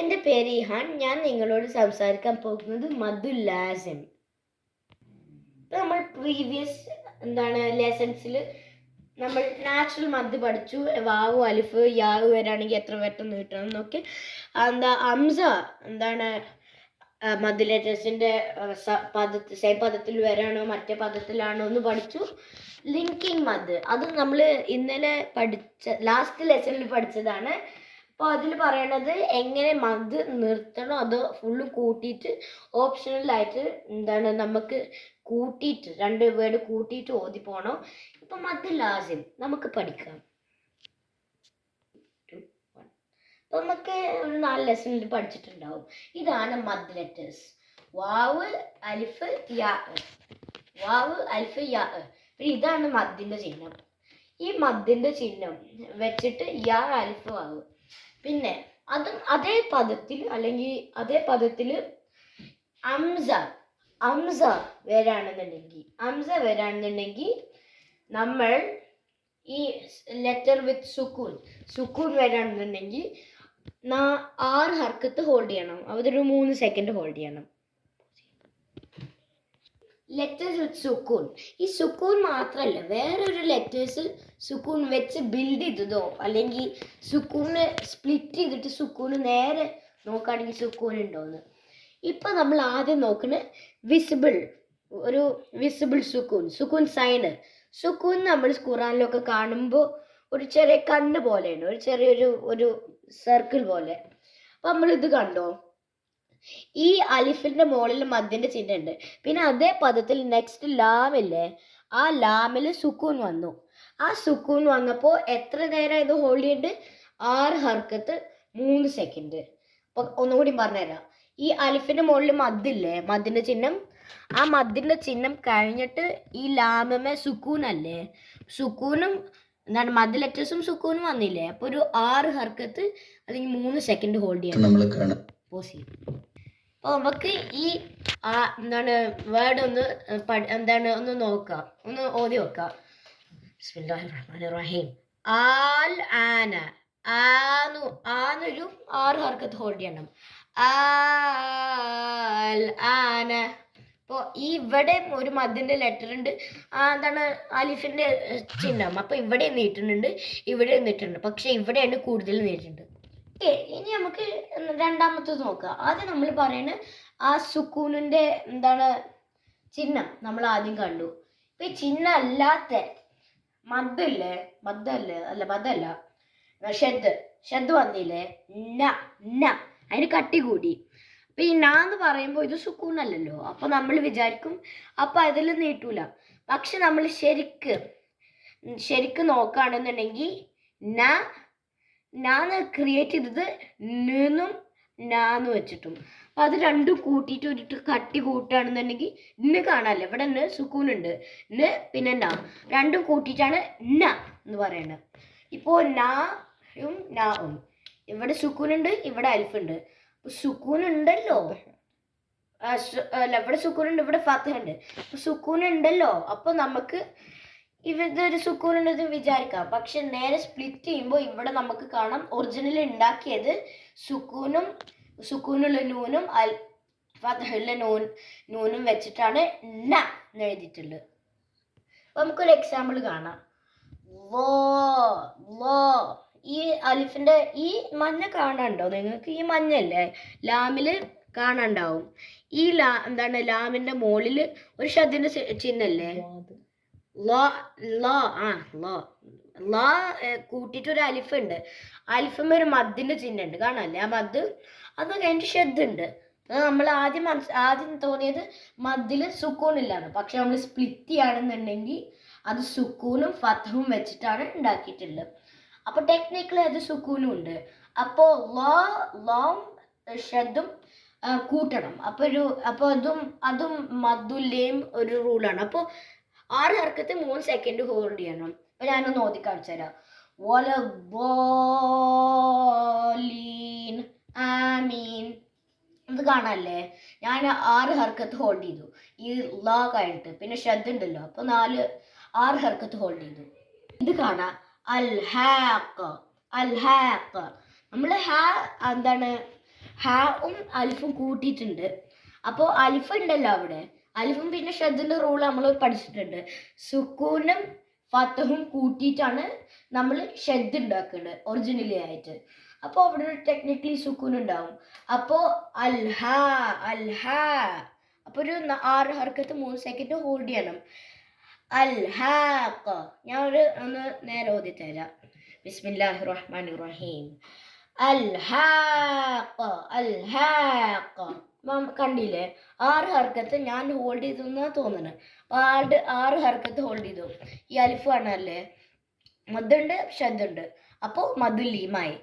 എൻ്റെ പേര് ഇഹാൻ. ഞാൻ നിങ്ങളോട് സംസാരിക്കാൻ പോകുന്നത് മദ്ദുല്ലാസിം. നമ്മൾ പ്രീവിയസ് ലെസൺസിൽ നമ്മൾ നാച്ചുറൽ മദ് പഠിച്ചു. വാവ് അലിഫ് യാവ് വരാണെങ്കിൽ എത്ര വട്ടം നീട്ടണം എന്നൊക്കെ. അംസ മദ് ലെറ്റേഴ്സിൻ്റെ സെയിം പദത്തിൽ വരാണോ മറ്റേ പദത്തിലാണോ എന്ന് പഠിച്ചു. ലിങ്കിങ് മദ് അത് നമ്മൾ ഇന്നലെ ലാസ്റ്റ് ലെസണിൽ പഠിച്ചതാണ്. അപ്പോൾ അതിൽ പറയണത് എങ്ങനെ മദ് നിർത്തണോ അത് ഫുള്ള് കൂട്ടിയിട്ട് ഓപ്ഷണലായിട്ട് നമുക്ക് കൂട്ടിയിട്ട് 2 വേർഡ് കൂട്ടിയിട്ട് ഓതി പോകണം. ഇപ്പം മദ് ലാസിം നമുക്ക് പഠിക്കാം. അപ്പം നമുക്ക് ഒരു 4 ലെസണിൽ പഠിച്ചിട്ടുണ്ടാവും. ഇതാണ് മദ് ലെറ്റേഴ്സ്. വാവ് അലിഫ് യാ, വാവ് അലിഫ് യാ. പിന്നെ ഇതാണ് മദ്ദിൻ്റെ ചിഹ്നം. ഈ മദ്ദിൻ്റെ ചിഹ്നം വെച്ചിട്ട് യാ അലിഫ് വാവ്. പിന്നെ അതും അതേ പദത്തിൽ അംസ വരാണെന്നുണ്ടെങ്കിൽ നമ്മൾ ഈ ലെറ്റർ വിത്ത് സുക്കൂൻ വരാണെന്നുണ്ടെങ്കിൽ 6 ഹർക്കത്ത് ഹോൾഡ് ചെയ്യണം. അതൊരു 3 സെക്കൻഡ് ഹോൾഡ് ചെയ്യണം. ലെറ്റേഴ്സ് വിത്ത് സുക്കൂൻ, ഈ സുക്കൂൻ മാത്രമല്ല വേറൊരു ലെറ്റേഴ്സ് സുക്കൂൻ വെച്ച് ബിൽഡ് ചെയ്തതോ അല്ലെങ്കിൽ സുക്കൂന് സ്പ്ലിറ്റ് ചെയ്തിട്ട് സുക്കൂന് നേരെ നോക്കുകയാണെങ്കിൽ സുക്കൂൻ ഉണ്ടോയെന്ന്. ഇപ്പം നമ്മൾ ആദ്യം നോക്കുന്നത് വിസിബിൾ സുക്കൂൻ സൈന്. സുക്കൂൻ നമ്മൾ ഖുറാനിലൊക്കെ കാണുമ്പോൾ ഒരു ചെറിയ കണ്ണ് പോലെയാണ്, ഒരു ചെറിയൊരു സർക്കിൾ പോലെ. അപ്പം നമ്മളിത് കണ്ടോ, ഈ അലിഫിന്റെ മുകളിൽ മദ്ദിന്റെ ചിഹ്നം ഉണ്ട്. പിന്നെ അതേ പദത്തിൽ നെക്സ്റ്റ് ലാമില്ലേ, ആ ലാമിൽ സുക്കൂൻ വന്നു. ആ സുക്കൂൻ വന്നപ്പോൾ എത്ര നേരം ഇത് ഹോൾഡ് ചെയ്തിട്ട് 6 ഹർക്കത്ത് 3 സെക്കൻഡ്. അപ്പൊ ഒന്നുകൂടി പറഞ്ഞുതരാം. ഈ അലിഫിന്റെ മുകളിൽ മദ്ദില്ലേ, മദ്ദിന്റെ ചിഹ്നം, ആ മദ്ദിന്റെ ചിഹ്നം കഴിഞ്ഞിട്ട് ഈ ലാമമേ സുക്കൂൻ അല്ലേ, സുക്കൂനും മദ് ലെറ്റേഴ്സും സുക്കൂനും വന്നില്ലേ. അപ്പൊ ഒരു 6 ഹർക്കത്ത് അല്ലെങ്കിൽ 3 സെക്കൻഡ് ഹോൾഡ് ചെയ്യണം. പോസ് ചെയ്യും. അപ്പോൾ നമുക്ക് ഈ വേർഡ് ഒന്ന് നോക്കാം, ഒന്ന് ഓതി നോക്കാം. ബിസ്മില്ലാഹിർ റഹ്മാനിർ റഹീം. ആൽ ആന, ആന്നൊരു 6 ഹർക്കത്ത് ഹോൾഡ് ചെയ്യണം. ആൽ ആന. അപ്പോൾ ഇവിടെ ഒരു മദ്ദിന്റെ ലെറ്റർ ഉണ്ട്, അലിഫിന്റെ ചിഹ്നം. അപ്പൊ ഇവിടെ നീട്ടുന്നുണ്ട്, ഇവിടെ നീട്ടുന്നുണ്ട്, പക്ഷെ ഇവിടെയാണ് കൂടുതൽ നീട്ടുന്നുണ്ട്. ഇനി നമുക്ക് രണ്ടാമത്തത് നോക്കാം. ആദ്യം നമ്മൾ പറയുന്നത് ആ സുക്കൂനിന്റെ ചിഹ്നം നമ്മൾ ആദ്യം കണ്ടു. ഇപ്പൊ ഈ ചിഹ്നം അല്ലാത്ത മദ്ദല്ല ഷദ് വന്നില്ലേ, അതിന് കട്ടി കൂടി. അപ്പൊ ഈ എന്ന് പറയുമ്പോൾ ഇത് സുക്കൂനല്ലല്ലോ. അപ്പൊ നമ്മൾ വിചാരിക്കും അപ്പൊ അതിൽ നീട്ടൂല. പക്ഷെ നമ്മൾ ശരിക്ക് നോക്കുകയാണെന്നുണ്ടെങ്കിൽ നാന്ന് ക്രിയേറ്റ് ചെയ്തത് നും നാന്ന് വെച്ചിട്ടും. അപ്പം അത് രണ്ടും കൂട്ടിയിട്ട് ഒരു കട്ടി കൂട്ടുകയാണെന്നുണ്ടെങ്കിൽ ഇന്ന് കാണാമല്ലോ, ഇവിടെ സുക്കൂനുണ്ട്, പിന്നെ രണ്ടും കൂട്ടിയിട്ടാണ് എന്ന് പറയുന്നത്. ഇപ്പോൾ നാവും ഇവിടെ സുക്കൂനുണ്ട്, ഇവിടെ അലിഫുണ്ട്. സുക്കൂൻ ഉണ്ടല്ലോ, ഇവിടെ സുക്കൂനുണ്ട്, ഇവിടെ ഫാത്തിഹുണ്ട്. അപ്പൊ സുക്കൂൻ ഉണ്ടല്ലോ, അപ്പൊ നമുക്ക് ഇതൊരു സുക്കൂനുണ്ടെന്ന് വിചാരിക്കാം. പക്ഷെ നേരെ സ്പ്ലിറ്റ് ചെയ്യുമ്പോൾ ഇവിടെ നമുക്ക് കാണാം ഒറിജിനൽ ഉണ്ടാക്കിയത് സുക്കൂനുള്ള നൂനും ഫത്ഹുള്ള നൂനും വെച്ചിട്ടാണ് എന്ന് എഴുതിയിട്ടുള്ളത്. അപ്പൊ നമുക്കൊരു എക്സാമ്പിൾ കാണാം. ഈ അലിഫിന്റെ ഈ മഞ്ഞ കാണാനുണ്ടോ നിങ്ങൾക്ക്? ഈ മഞ്ഞല്ലേ ലാമില് കാണാണ്ടാവും. ഈ ലാമിന്റെ മുകളിൽ ഒരു ഷദ്ദിന്റെ ചിഹ്നല്ലേ, കൂട്ടിയിട്ടൊരു അലിഫ് ഉണ്ട്. അലിഫും ഒരു മദ്ദിന്റെ ചിഹ്നം ഉണ്ട്, കാണാല്ലേ ആ മദ്. അത് കഴിഞ്ഞിട്ട് ഷദ് ഉണ്ട്. നമ്മൾ ആദ്യം തോന്നിയത് മദ്ദില് സുക്കൂണില്ലാന്ന്. പക്ഷെ നമ്മൾ സ്പ്ലിറ്റ് ചെയ്യുകയാണെന്നുണ്ടെങ്കിൽ അത് സുക്കൂനും ഫത്ഹും വെച്ചിട്ടാണ് ഉണ്ടാക്കിയിട്ടുള്ളത്. അപ്പൊ ടെക്നിക്കലി അത് സുക്കൂനും ഉണ്ട്. അപ്പോ ലോം ഷദ്ദും കൂട്ടണം. അപ്പൊ അതും മദ്ദുല്ലേയും ഒരു റൂളാണ്. അപ്പോൾ 6 ഹർക്കത്ത് 3 സെക്കൻഡ് ഹോൾഡ് ചെയ്യണം. അപ്പൊ ഞാനൊന്ന് ഓതി കാണിച്ചു തരാം. ആമീൻ. ഇത് കാണാല്ലേ, ഞാൻ 6 ഹർക്കത്ത് ഹോൾഡ് ചെയ്തു ഈ ലാ കഴിഞ്ഞിട്ട്. പിന്നെ ഷദ് ഉണ്ടല്ലോ, അപ്പൊ 6 ഹർക്കത്ത് ഹോൾഡ് ചെയ്തു. ഇത് കാണാം അൽ ഹാഖ്. നമ്മൾ ഹാവും അലിഫും കൂട്ടിയിട്ടുണ്ട്. അപ്പോൾ അലിഫ് ഉണ്ടല്ലോ അവിടെ, അലിഫും പിന്നെ ഷദ്ദിൻ്റെ റൂൾ നമ്മൾ പഠിച്ചിട്ടുണ്ട്. സുക്കൂനും ഫത്തഹും കൂട്ടിയിട്ടാണ് നമ്മൾ ഷദ് ഉണ്ടാക്കുന്നത് ഒറിജിനലി ആയിട്ട്. അപ്പോൾ അവിടെ ഒരു ടെക്നിക്കലി സുക്കൂൻ ഉണ്ടാവും. അപ്പോൾ അൽഹ അൽഹ, അപ്പോൾ ഒരു 6 ഹർക്കത്ത് 3 സെക്കൻഡ് ഹോൾഡ് ചെയ്യണം. അൽഹാഖ, ഞാൻ ഒന്ന് നേരെ ഓതി തരാം. ബിസ്മില്ലാഹിർ റഹ്മാനിർ റഹീം. അൽഹാഖ അൽഹാഖ. കണ്ടില്ലേ, 6 ഹർക്കത്ത് ഞാൻ ഹോൾഡ് ചെയ്തു എന്നാണ് തോന്നുന്നത്. 6 ഹർക്കത്ത് ഹോൾഡ് ചെയ്തു. ഈ അലിഫ് കാണാനല്ലേ, മദ്ദുണ്ട് ഷദ്ദുണ്ട്, അപ്പോൾ മദ്ദുൽ ലീമായി.